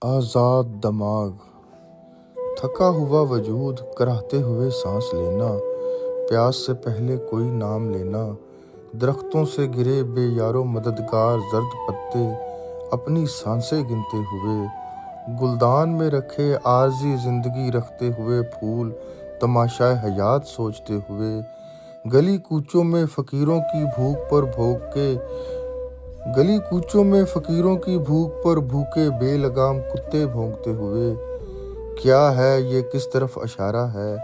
آزاد دماغ، تھکا ہوا وجود، کراہتے ہوئے سانس لینا، پیاس سے پہلے کوئی نام لینا، درختوں سے گرے بے یارو مددگار زرد پتے اپنی سانسیں گنتے ہوئے، گلدان میں رکھے عارضی زندگی رکھتے ہوئے پھول تماشائے حیات سوچتے ہوئے، گلی کوچوں میں فقیروں کی بھوک پر بھوکے بے لگام کتے بھونکتے ہوئے، کیا ہے یہ کس طرف اشارہ ہے،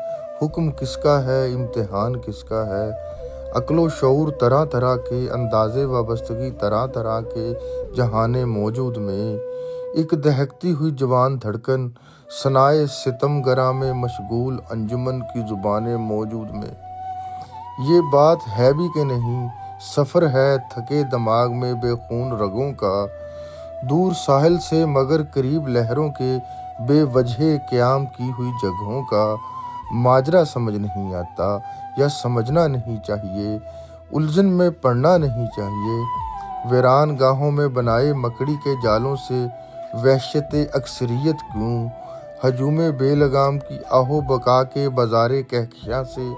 حکم کس کا ہے، امتحان کس کا ہے، عقل و شعور طرح طرح کے، انداز وابستگی طرح طرح کے جہان موجود میں، ایک دہکتی ہوئی جوان دھڑکن ثنائے ستم گراں میں مشغول انجمن کی زبان موجود میں، یہ بات ہے بھی کہ نہیں، سفر ہے تھکے دماغ میں بے خون رگوں کا، دور ساحل سے مگر قریب لہروں کے بے وجہ قیام کی ہوئی جگہوں کا، ماجرا سمجھ نہیں آتا یا سمجھنا نہیں چاہیے، الجھن میں پڑنا نہیں چاہیے، ویران گاہوں میں بنائے مکڑی کے جالوں سے وحشت اکثریت کیوں، ہجوم بے لگام کی آہو بقا کے بازار کہکشاں سے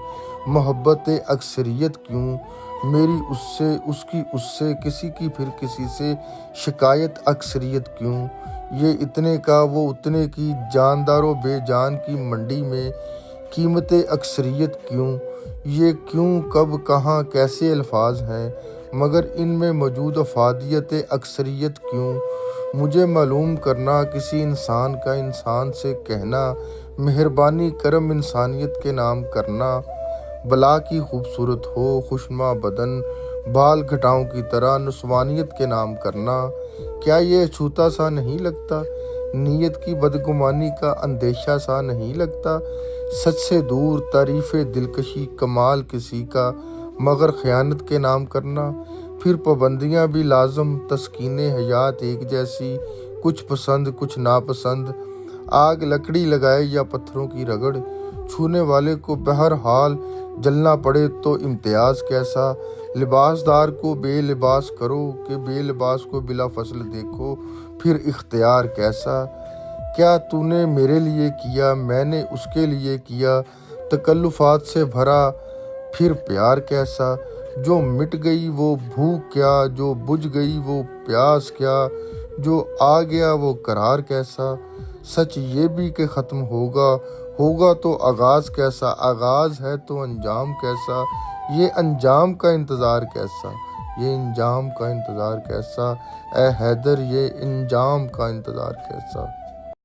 محبت اکثریت کیوں، میری اس سے، اس کی اس سے، کسی کی پھر کسی سے شکایت اکثریت کیوں، یہ اتنے کا وہ اتنے کی، جاندار و بے جان کی منڈی میں قیمت اکثریت کیوں، یہ کیوں، کب، کہاں، کیسے الفاظ ہیں، مگر ان میں موجود افادیت اکثریت کیوں، مجھے معلوم کرنا کسی انسان کا انسان سے کہنا، مہربانی کرم انسانیت کے نام کرنا، بلا کی خوبصورت ہو خوشنما بدن بال گھٹاؤں کی طرح نسوانیت کے نام کرنا، کیا یہ چھوتا سا نہیں لگتا، نیت کی بدگمانی کا اندیشہ سا نہیں لگتا، سچ سے دور تعریف دلکشی کمال کسی کا مگر خیانت کے نام کرنا، پھر پابندیاں بھی لازم، تسکین حیات ایک جیسی، کچھ پسند کچھ ناپسند، آگ لکڑی لگائے یا پتھروں کی رگڑ، چھونے والے کو بہرحال جلنا پڑے تو امتیاز کیسا، لباس دار کو بے لباس کرو کہ بے لباس کو بلا فصل دیکھو پھر اختیار کیسا، کیا تو نے میرے لیے کیا میں نے اس کے لیے کیا، تکلفات سے بھرا پھر پیار کیسا، جو مٹ گئی وہ بھوک کیا، جو بجھ گئی وہ پیاس کیا، جو آ گیا وہ قرار کیسا، سچ یہ بھی کہ ختم ہوگا تو آغاز کیسا، آغاز ہے تو انجام کیسا، یہ انجام کا انتظار کیسا، یہ انجام کا انتظار کیسا، اے حیدر یہ انجام کا انتظار کیسا۔